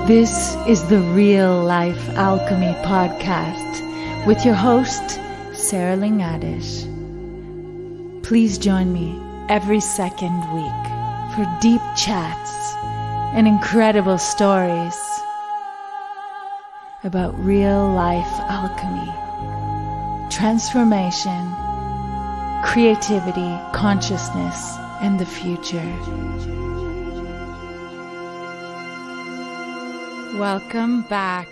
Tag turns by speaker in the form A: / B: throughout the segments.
A: This is the Real Life Alchemy podcast with your host, Sarah Linhares. Please join me every second week for deep chats and incredible stories about real life alchemy, transformation, creativity, consciousness, and the future. Welcome back.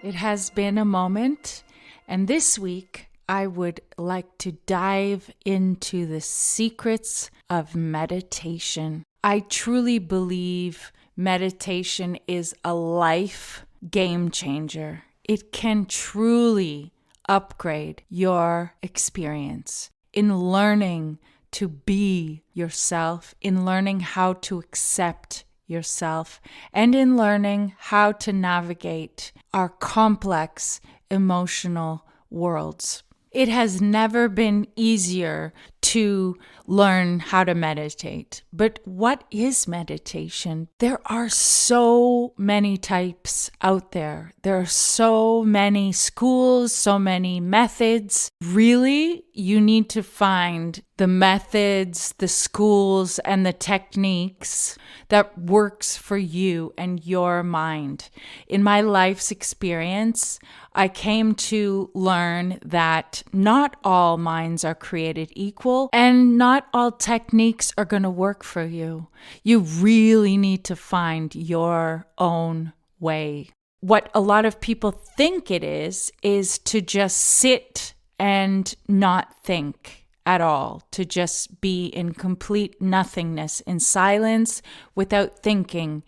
A: It has been a moment, and this week I would like to dive into the secrets of meditation. I truly believe meditation is a life game changer. It can truly upgrade your experience in learning to be yourself, in learning how to accept yourself, and in learning how to navigate our complex emotional worlds. It has never been easier to learn how to meditate. But what is meditation? There are so many types out there. There are so many schools, so many methods. Really, you need to find the methods, the schools, and the techniques that works for you and your mind. In my life's experience, I came to learn that not all minds are created equal and not all techniques are going to work for you. You really need to find your own way. What a lot of people think it is to just sit and not think at all, to just be in complete nothingness, in silence, without thinking.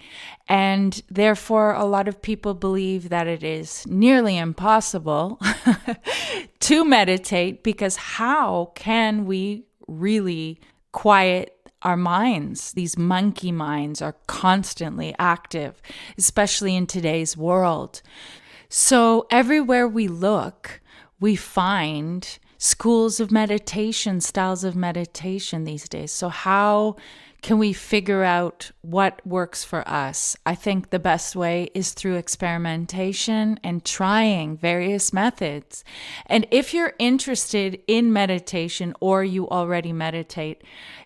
A: And therefore, a lot of people believe that it is nearly impossible to meditate, because how can we really quiet our minds? These monkey minds are constantly active, especially in today's world. So everywhere we look, we find schools of meditation, styles of meditation these days. So how can we figure out what works for us? I think the best way is through experimentation and trying various methods. And if you're interested in meditation or you already meditate,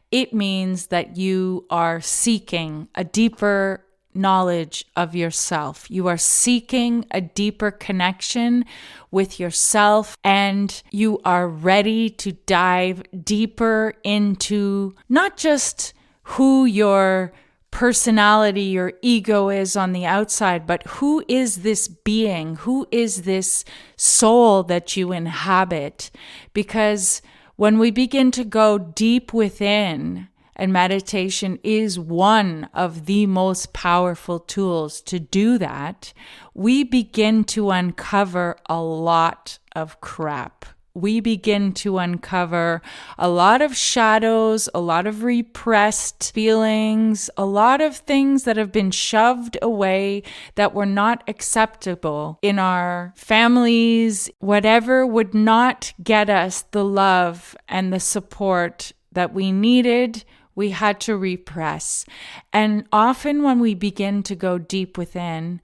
A: it means that you are seeking a deeper knowledge of yourself. You are seeking a deeper connection with yourself, and you are ready to dive deeper into not just who your personality, your ego is on the outside, but who is this being? Who is this soul that you inhabit? Because when we begin to go deep within, and meditation is one of the most powerful tools to do that, we begin to uncover a lot of crap. We begin to uncover a lot of shadows, a lot of repressed feelings, a lot of things that have been shoved away that were not acceptable in our families. Whatever would not get us the love and the support that we needed, we had to repress. And often when we begin to go deep within,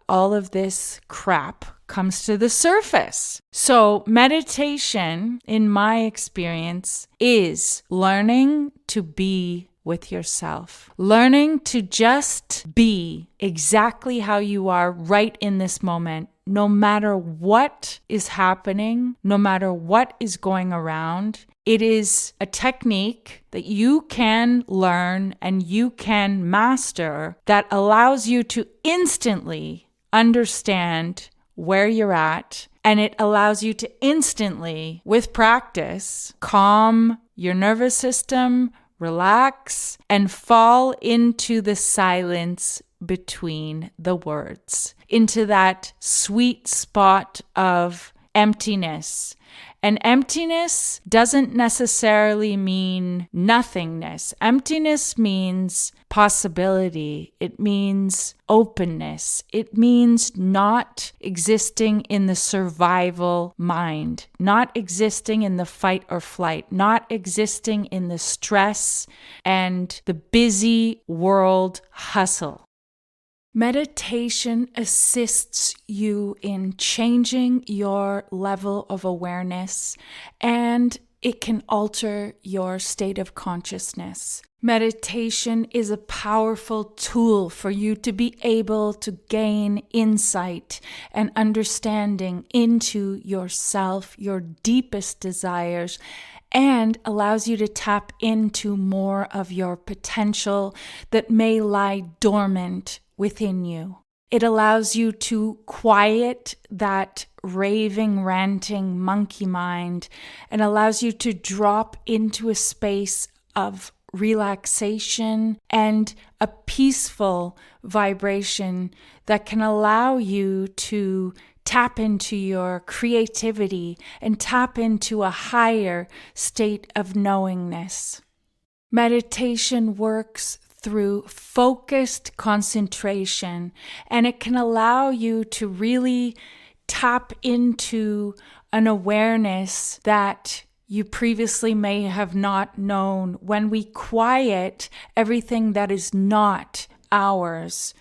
A: all of this crap comes to the surface. So meditation, in my experience, is learning to be with yourself. Learning to just be exactly how you are right in this moment, no matter what is happening, no matter what is going around. It is a technique that you can learn and you can master that allows you to instantly understand where you're at, and it allows you to instantly, with practice, calm your nervous system, relax, and fall into the silence between the words, into that sweet spot of emptiness. And emptiness doesn't necessarily mean nothingness. Emptiness means possibility. It means openness. It means not existing in the survival mind, not existing in the fight or flight, not existing in the stress and the busy world hustle. Meditation assists you in changing your level of awareness, and it can alter your state of consciousness. Meditation is a powerful tool for you to be able to gain insight and understanding into yourself, your deepest desires, and allows you to tap into more of your potential that may lie dormant within you. It allows you to quiet that raving, ranting monkey mind and allows you to drop into a space of relaxation and a peaceful vibration that can allow you to tap into your creativity and tap into a higher state of knowingness. Meditation works through focused concentration, and it can allow you to really tap into an awareness that you previously may have not known. When we quiet everything that is not ours,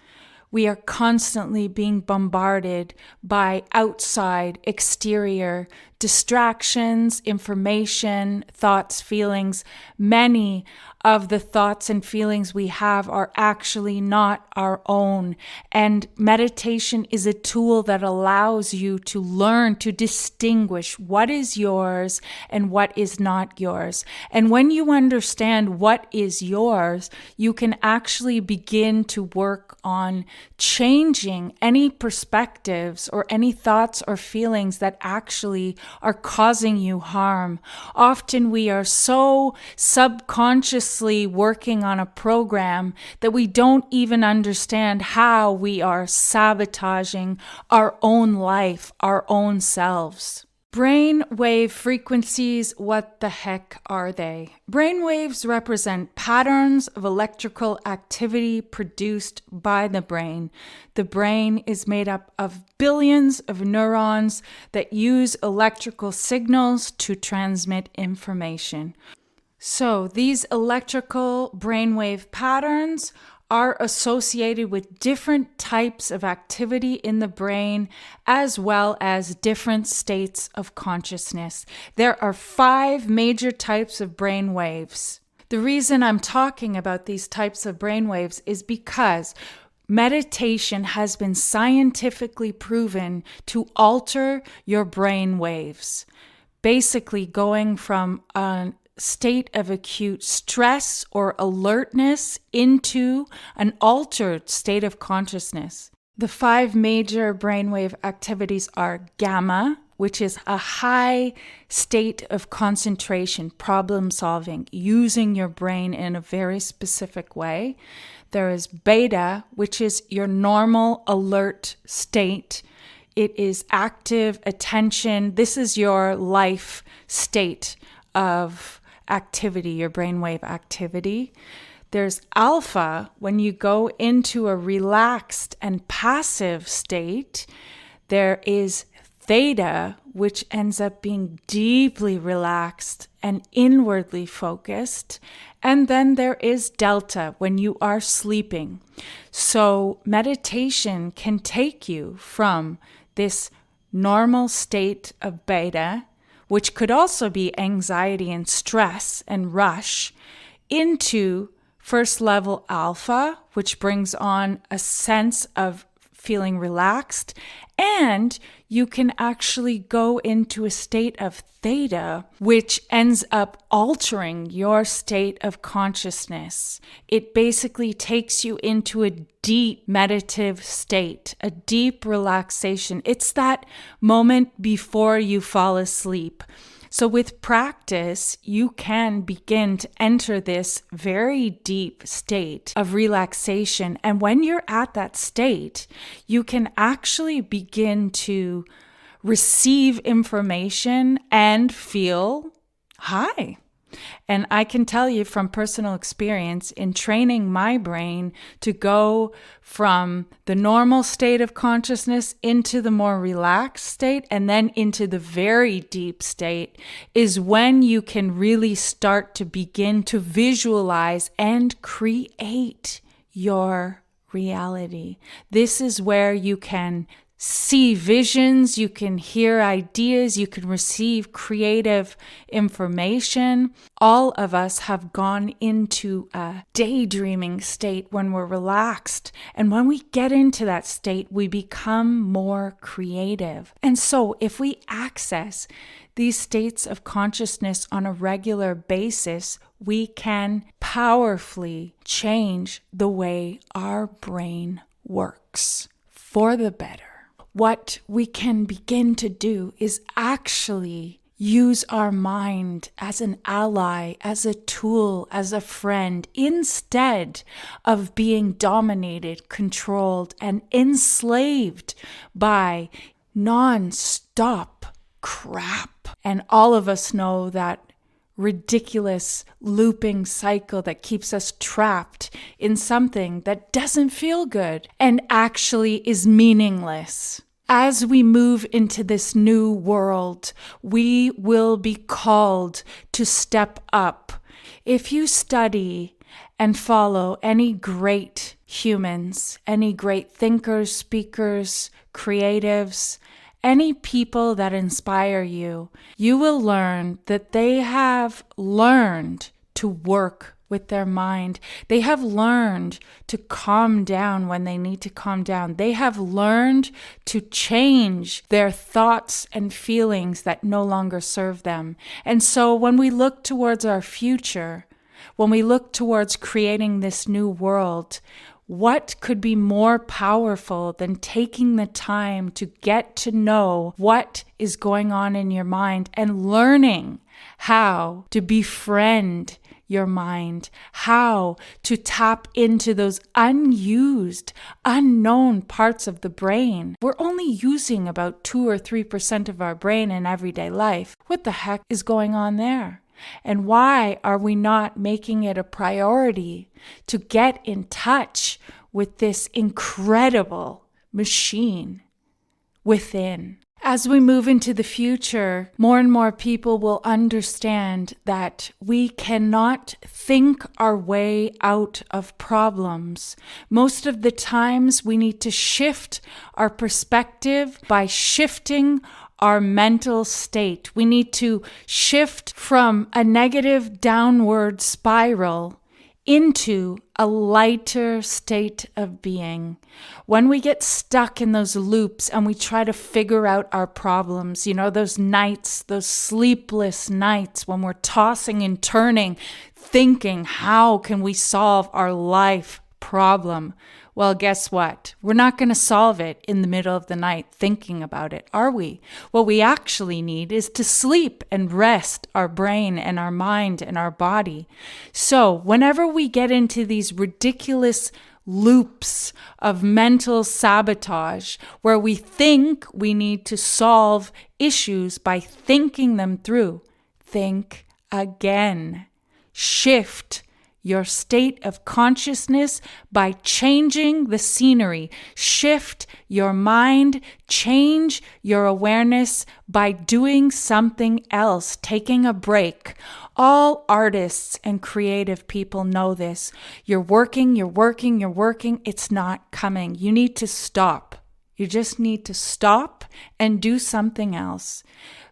A: we are constantly being bombarded by outside, exterior distractions, information, thoughts, feelings. Many of the thoughts and feelings we have are actually not our own. And meditation is a tool that allows you to learn to distinguish what is yours and what is not yours. And when you understand what is yours, you can actually begin to work on changing any perspectives or any thoughts or feelings that actually are causing you harm. Often we are so subconsciously working on a program that we don't even understand how we are sabotaging our own life, our own selves. Brainwave frequencies, what the heck are they? Brainwaves represent patterns of electrical activity produced by the brain. The brain is made up of billions of neurons that use electrical signals to transmit information. So these electrical brainwave patterns are associated with different types of activity in the brain, as well as different states of consciousness. There are 5 major types of brain waves. The reason I'm talking about these types of brain waves is because meditation has been scientifically proven to alter your brain waves. Basically going from an state of acute stress or alertness into an altered state of consciousness. The 5 major brainwave activities are gamma, which is a high state of concentration, problem solving, using your brain in a very specific way. There is beta, which is your normal alert state. It is active attention. This is your life state of activity, your brainwave activity. There's alpha, when you go into a relaxed and passive state. There is theta, which ends up being deeply relaxed and inwardly focused. And then there is delta, when you are sleeping. So meditation can take you from this normal state of beta, which could also be anxiety and stress and rush, into first level alpha, which brings on a sense of feeling relaxed. And you can actually go into a state of theta, which ends up altering your state of consciousness. It basically takes you into a deep meditative state, a deep relaxation. It's that moment before you fall asleep. So with practice, you can begin to enter this very deep state of relaxation. And when you're at that state, you can actually begin to receive information and feel high. And I can tell you from personal experience in training my brain to go from the normal state of consciousness into the more relaxed state and then into the very deep state is when you can really start to begin to visualize and create your reality. This is where you can see visions, you can hear ideas, you can receive creative information. All of us have gone into a daydreaming state when we're relaxed. And when we get into that state, we become more creative. And so if we access these states of consciousness on a regular basis, we can powerfully change the way our brain works for the better. What we can begin to do is actually use our mind as an ally, as a tool, as a friend, instead of being dominated, controlled, and enslaved by non-stop crap. And all of us know that ridiculous looping cycle that keeps us trapped in something that doesn't feel good and actually is meaningless. As we move into this new world, we will be called to step up. If you study and follow any great humans, any great thinkers, speakers, creatives, any people that inspire you, you will learn that they have learned to work with their mind. They have learned to calm down when they need to calm down. They have learned to change their thoughts and feelings that no longer serve them. And so when we look towards our future, when we look towards creating this new world, what could be more powerful than taking the time to get to know what is going on in your mind and learning how to befriend your mind, how to tap into those unused, unknown parts of the brain. We're only using about 2 or 3% of our brain in everyday life. What the heck is going on there? And why are we not making it a priority to get in touch with this incredible machine within? As we move into the future, more and more people will understand that we cannot think our way out of problems. Most of the times we need to shift our perspective by shifting our mental state. We need to shift from a negative downward spiral into a lighter state of being. When we get stuck in those loops and we try to figure out our problems, those nights, those sleepless nights when we're tossing and turning, thinking, how can we solve our life problem? Well, guess what? We're not going to solve it in the middle of the night thinking about it, are we? What we actually need is to sleep and rest our brain and our mind and our body. So whenever we get into these ridiculous loops of mental sabotage where we think we need to solve issues by thinking them through, think again. Shift your state of consciousness by changing the scenery. Shift your mind, change your awareness by doing something else, taking a break. All artists and creative people know this. You're working, it's not coming. You need to stop. You just need to stop and do something else.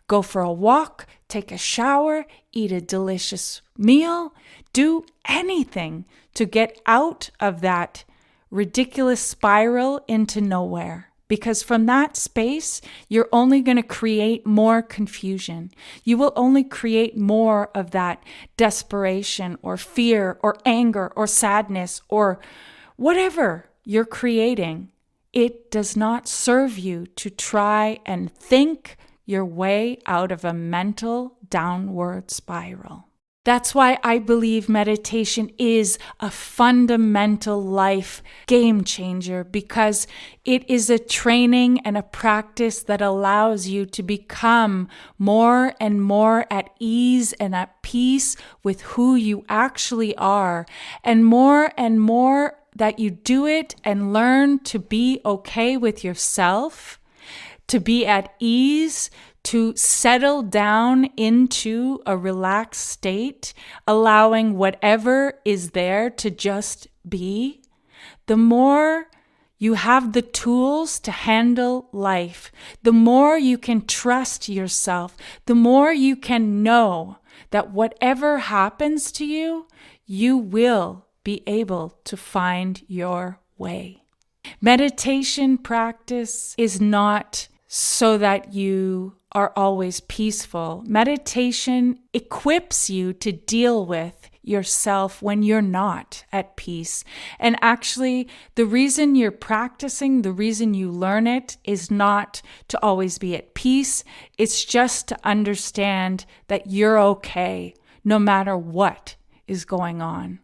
A: Go for a walk, take a shower, eat a delicious meal, do anything to get out of that ridiculous spiral into nowhere. Because from that space, you're only going to create more confusion. You will only create more of that desperation or fear or anger or sadness or whatever you're creating. It does not serve you to try and think your way out of a mental downward spiral. That's why I believe meditation is a fundamental life game changer, because it is a training and a practice that allows you to become more and more at ease and at peace with who you actually are, and more that you do it and learn to be okay with yourself, to be at ease, to settle down into a relaxed state, allowing whatever is there to just be. the more you have the tools to handle life, the more you can trust yourself, the more you can know that whatever happens to you, you will be able to find your way. Meditation practice is not so that you are always peaceful. Meditation equips you to deal with yourself when you're not at peace. And actually, the reason you're practicing, the reason you learn it is not to always be at peace. It's just to understand that you're okay no matter what is going on.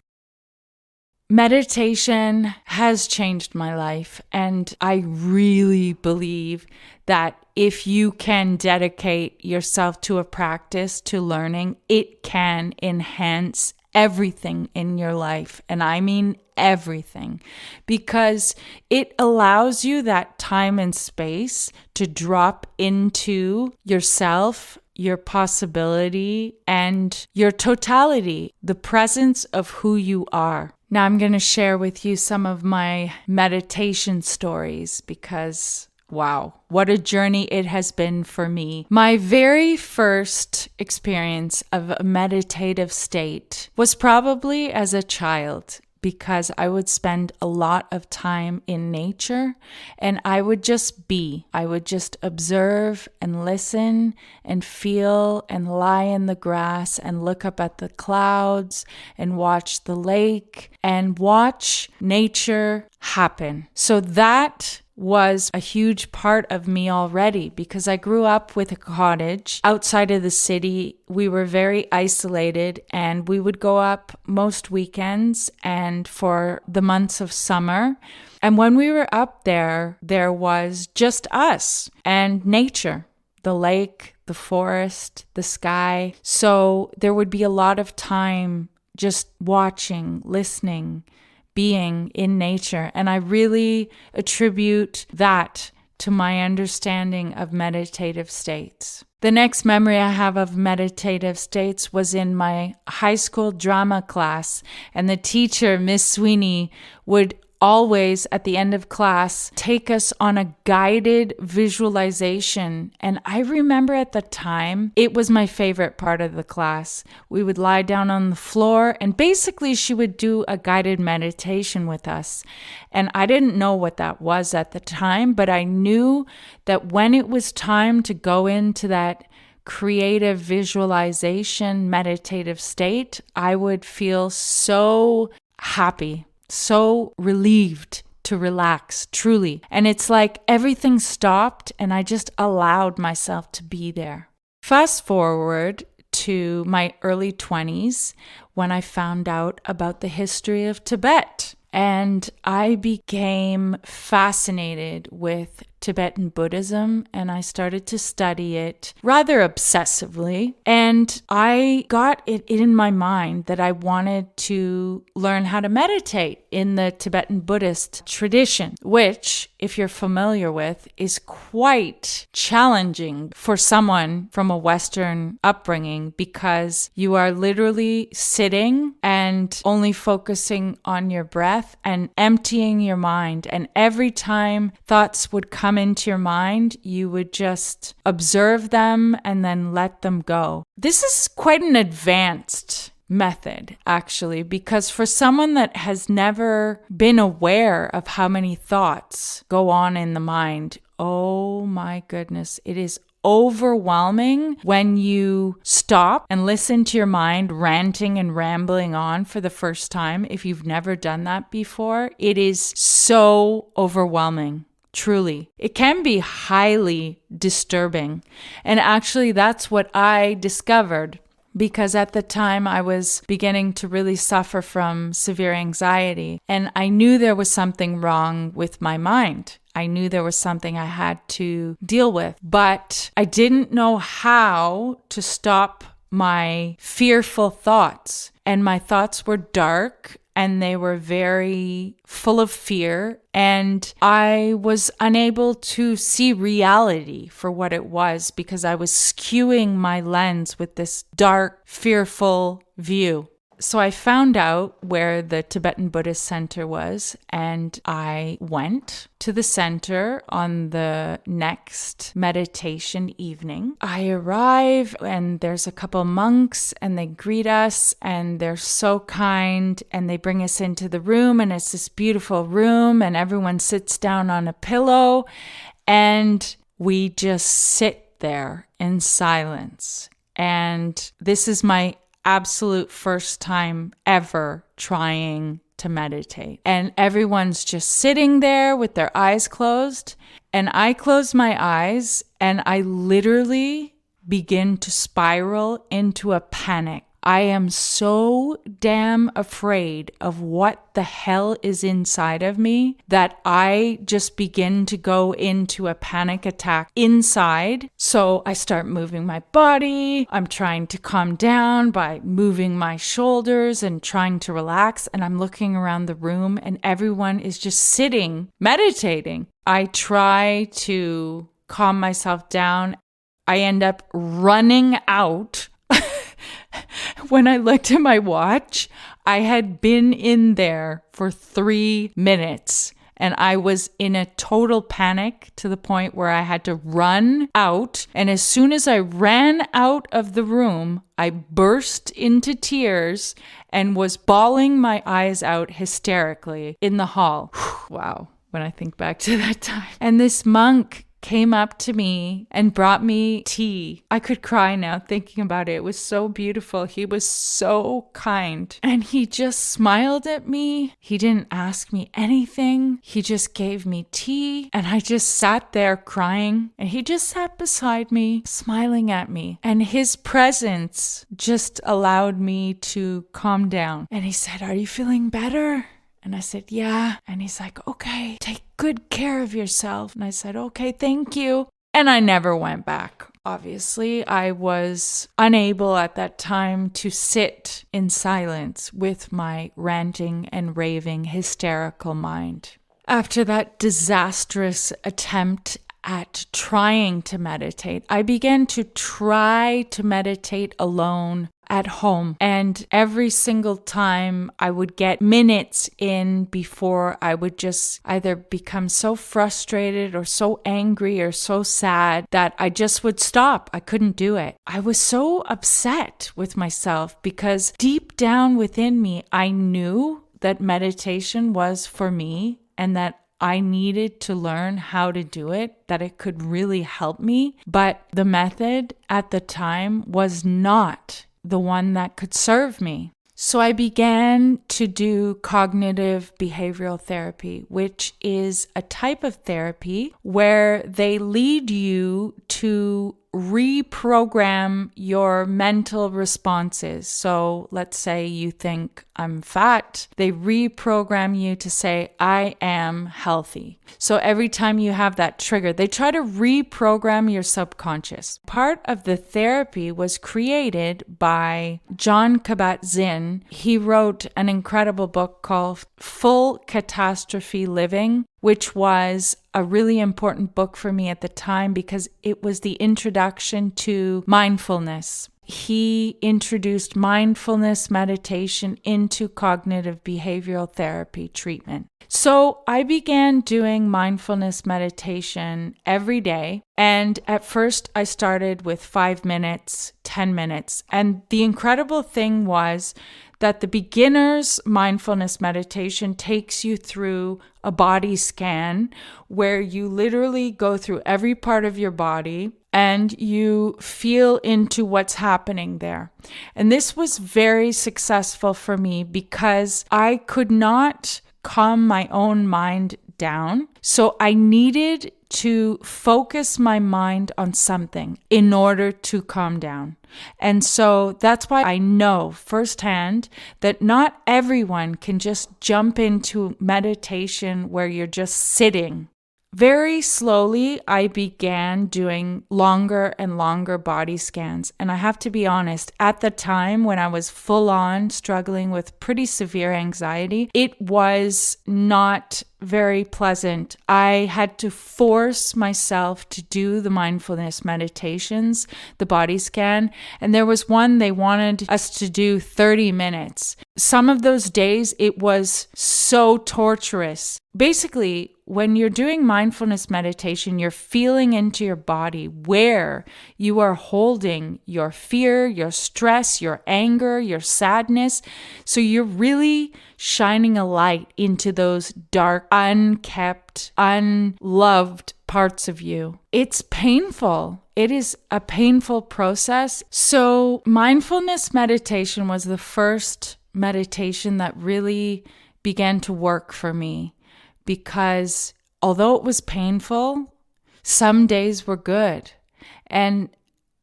A: Meditation has changed my life, and I really believe that if you can dedicate yourself to a practice, to learning, it can enhance everything in your life. And I mean everything, because it allows you that time and space to drop into yourself, your possibility, and your totality, the presence of who you are. Now I'm going to share with you some of my meditation stories because, wow, what a journey it has been for me. My very first experience of a meditative state was probably as a child, because I would spend a lot of time in nature and I would just be. I would just observe and listen and feel and lie in the grass and look up at the clouds and watch the lake and watch nature happen. So that was a huge part of me already, because I grew up with a cottage outside of the city. We were very isolated, and we would go up most weekends and for the months of summer. And when we were up there, there was just us and nature, the lake, the forest, the sky. So there would be a lot of time just watching, listening, being in nature. And I really attribute that to my understanding of meditative states. The next memory I have of meditative states was in my high school drama class, and the teacher, Miss Sweeney, would always, at the end of class, take us on a guided visualization. And I remember at the time, it was my favorite part of the class. We would lie down on the floor, and basically she would do a guided meditation with us. And I didn't know what that was at the time, but I knew that when it was time to go into that creative visualization, meditative state, I would feel so happy, so relieved to relax, truly. And it's like everything stopped and I just allowed myself to be there. Fast forward to my early 20s when I found out about the history of Tibet. And I became fascinated with Tibetan Buddhism, and I started to study it rather obsessively. And I got it in my mind that I wanted to learn how to meditate in the Tibetan Buddhist tradition, which, if you're familiar with, is quite challenging for someone from a Western upbringing, because you are literally sitting and only focusing on your breath and emptying your mind. And every time thoughts would come into your mind, you would just observe them and then let them go. This is quite an advanced method, actually, because for someone that has never been aware of how many thoughts go on in the mind, oh my goodness, it is overwhelming when you stop and listen to your mind ranting and rambling on for the first time. If you've never done that before, it is so overwhelming. Truly, it can be highly disturbing. And actually, that's what I discovered, because at the time I was beginning to really suffer from severe anxiety, and I knew there was something wrong with my mind. I knew there was something I had to deal with, but I didn't know how to stop my fearful thoughts. And my thoughts were dark, and they were very full of fear, and I was unable to see reality for what it was, because I was skewing my lens with this dark, fearful view. So I found out where the Tibetan Buddhist center was, and I went to the center on the next meditation evening. I arrive and there's a couple monks and they greet us and they're so kind and they bring us into the room, and it's this beautiful room and everyone sits down on a pillow and we just sit there in silence. And this is my absolute first time ever trying to meditate. And everyone's just sitting there with their eyes closed. And I close my eyes and I literally begin to spiral into a panic. I am so damn afraid of what the hell is inside of me that I just begin to go into a panic attack inside. So I start moving my body. I'm trying to calm down by moving my shoulders and trying to relax. And I'm looking around the room and everyone is just sitting, meditating. I try to calm myself down. I end up running out. When I looked at my watch, I had been in there for 3 minutes and I was in a total panic to the point where I had to run out. And as soon as I ran out of the room, I burst into tears and was bawling my eyes out hysterically in the hall. Wow, when I think back to that time. And this monk came up to me and brought me tea. I could cry now thinking about it. It was so beautiful. He was so kind. And he just smiled at me. He didn't ask me anything. He just gave me tea. And I just sat there crying. And he just sat beside me, smiling at me. And his presence just allowed me to calm down. And he said, "Are you feeling better?" And I said, "Yeah." And he's like, "Okay, take good care of yourself." And I said, "Okay, thank you." And I never went back. Obviously, I was unable at that time to sit in silence with my ranting and raving hysterical mind. After that disastrous attempt at trying to meditate, I began to try to meditate alone at home. And every single time I would get minutes in before I would just either become so frustrated or so angry or so sad that I just would stop. I couldn't do it. I was so upset with myself because deep down within me, I knew that meditation was for me and that I needed to learn how to do it, that it could really help me. But the method at the time was not the one that could serve me. So I began to do cognitive behavioral therapy, which is a type of therapy where they lead you to reprogram your mental responses. So let's say you think I'm fat. They reprogram you to say, I am healthy. So every time you have that trigger, they try to reprogram your subconscious. Part of the therapy was created by Jon Kabat-Zinn. He wrote an incredible book called Full Catastrophe Living, which was a really important book for me at the time because it was the introduction to mindfulness. He introduced mindfulness meditation into cognitive behavioral therapy treatment. So I began doing mindfulness meditation every day. And at first I started with 5 minutes, 10 minutes. And the incredible thing was that the beginner's mindfulness meditation takes you through a body scan where you literally go through every part of your body and you feel into what's happening there. And this was very successful for me because I could not calm my own mind down. So I needed to focus my mind on something in order to calm down. And so that's why I know firsthand that not everyone can just jump into meditation where you're just sitting Very slowly, I began doing longer and longer body scans. And I have to be honest, at the time when I was full on struggling with pretty severe anxiety, it was not very pleasant. I had to force myself to do the mindfulness meditations, the body scan. And there was one they wanted us to do 30 minutes. Some of those days, it was so torturous. Basically, when you're doing mindfulness meditation, you're feeling into your body where you are holding your fear, your stress, your anger, your sadness. So you're really shining a light into those dark, unkept, unloved parts of you. It's painful. It is a painful process. So mindfulness meditation was the first meditation that really began to work for me. Because although it was painful, some days were good. And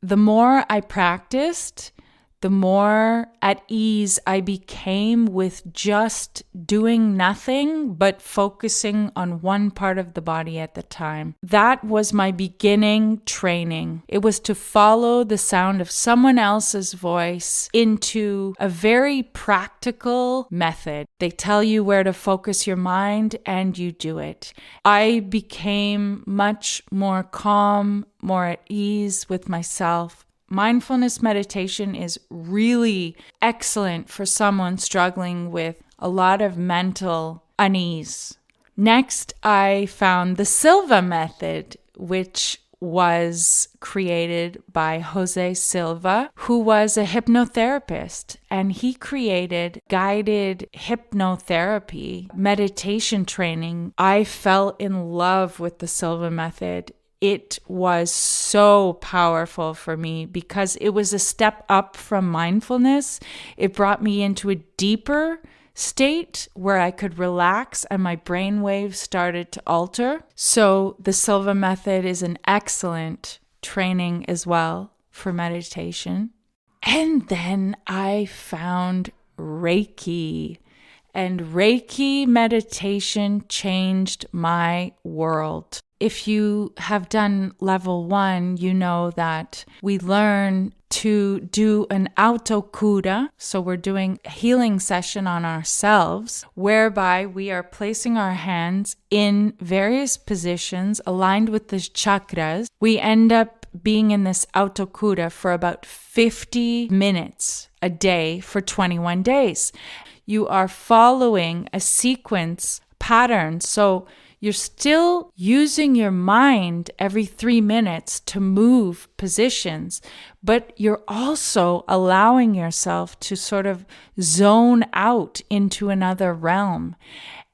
A: the more I practiced, the more at ease I became with just doing nothing but focusing on one part of the body at the time. That was my beginning training. It was to follow the sound of someone else's voice into a very practical method. They tell you where to focus your mind and you do it. I became much more calm, more at ease with myself. Mindfulness meditation is really excellent for someone struggling with a lot of mental unease. Next, I found the Silva Method, which was created by Jose Silva, who was a hypnotherapist, and he created guided hypnotherapy meditation training. I fell in love with the Silva Method. It was so powerful for me because it was a step up from mindfulness. It brought me into a deeper state where I could relax and my brainwave started to alter. So the Silva Method is an excellent training as well for meditation. And then I found Reiki. And Reiki meditation changed my world. If you have done level 1, you know that we learn to do an autocura. So we're doing a healing session on ourselves, whereby we are placing our hands in various positions aligned with the chakras. We end up being in this autocura for about 50 minutes a day for 21 days. You are following a sequence pattern. So you're still using your mind every 3 minutes to move positions, but you're also allowing yourself to sort of zone out into another realm.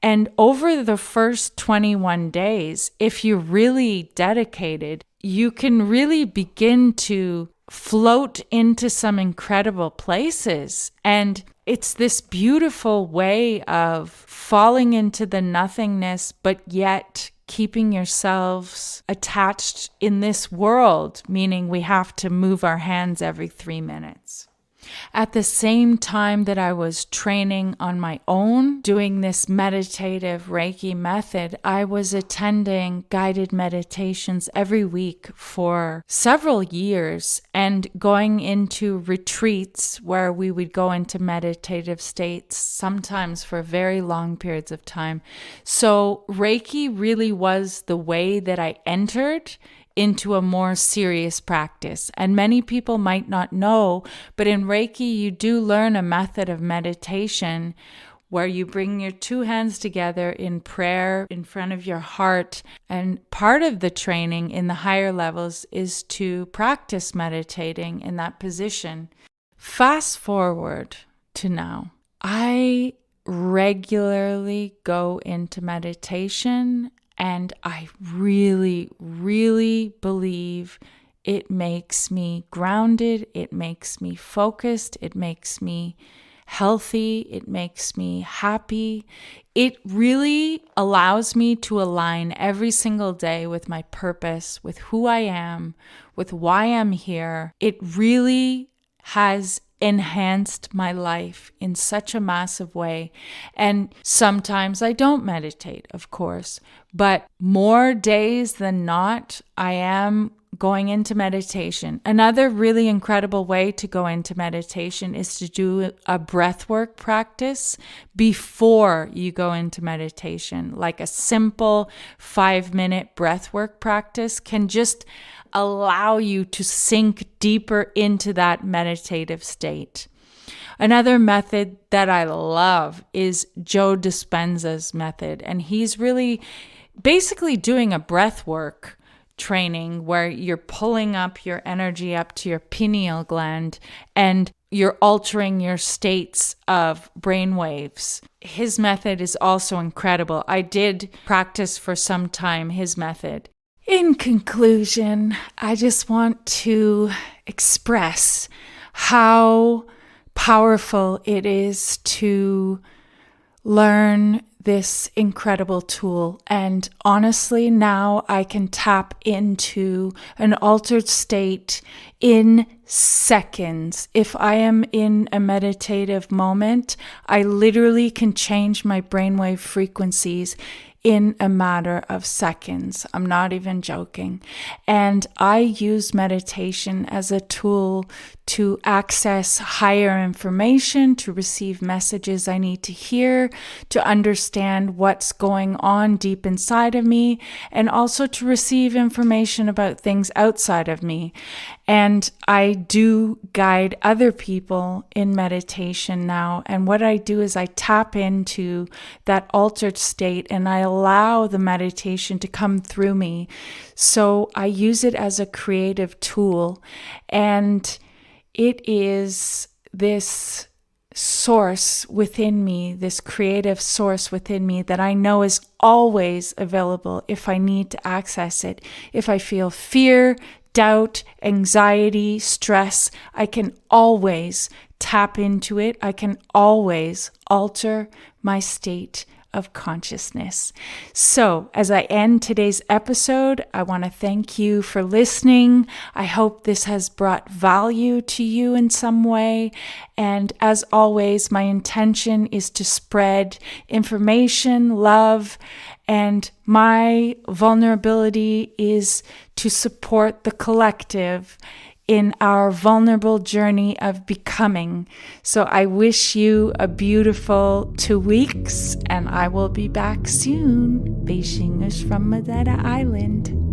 A: And over the first 21 days, if you're really dedicated, you can really begin to float into some incredible places. And it's this beautiful way of falling into the nothingness, but yet keeping yourselves attached in this world, meaning we have to move our hands every 3 minutes. At the same time that I was training on my own, doing this meditative Reiki method, I was attending guided meditations every week for several years and going into retreats where we would go into meditative states, sometimes for very long periods of time. So Reiki really was the way that I entered into a more serious practice. And many people might not know, but in Reiki, you do learn a method of meditation where you bring your 2 hands together in prayer in front of your heart. And part of the training in the higher levels is to practice meditating in that position. Fast forward to now. I regularly go into meditation, and I really, really believe it makes me grounded, it makes me focused, it makes me healthy, it makes me happy. It really allows me to align every single day with my purpose, with who I am, with why I'm here. It really has enhanced my life in such a massive way. And sometimes I don't meditate, of course, but more days than not, I am going into meditation. Another really incredible way to go into meditation is to do a breathwork practice before you go into meditation. Like a simple 5-minute breathwork practice can just allow you to sink deeper into that meditative state. Another method that I love is Joe Dispenza's method, and he's really basically doing a breathwork training where you're pulling up your energy up to your pineal gland and you're altering your states of brainwaves. His method is also incredible. I did practice for some time his method. In conclusion, I just want to express how powerful it is to learn this incredible tool. And honestly, now I can tap into an altered state in seconds. If I am in a meditative moment, I literally can change my brainwave frequencies in a matter of seconds. I'm not even joking. And I use meditation as a tool to access higher information, to receive messages I need to hear, to understand what's going on deep inside of me, and also to receive information about things outside of me. And I do guide other people in meditation now. And what I do is I tap into that altered state and I allow the meditation to come through me. So I use it as a creative tool. And it is this source within me, this creative source within me that I know is always available if I need to access it. If I feel fear, doubt, anxiety, stress, I can always tap into it. I can always alter my state of consciousness. So, as I end today's episode, I want to thank you for listening. I hope this has brought value to you in some way. And as always, my intention is to spread information, love, and my vulnerability is to support the collective in our vulnerable journey of becoming. So I wish you a beautiful 2 weeks, and I will be back soon. Beijinhos from Madeira Island.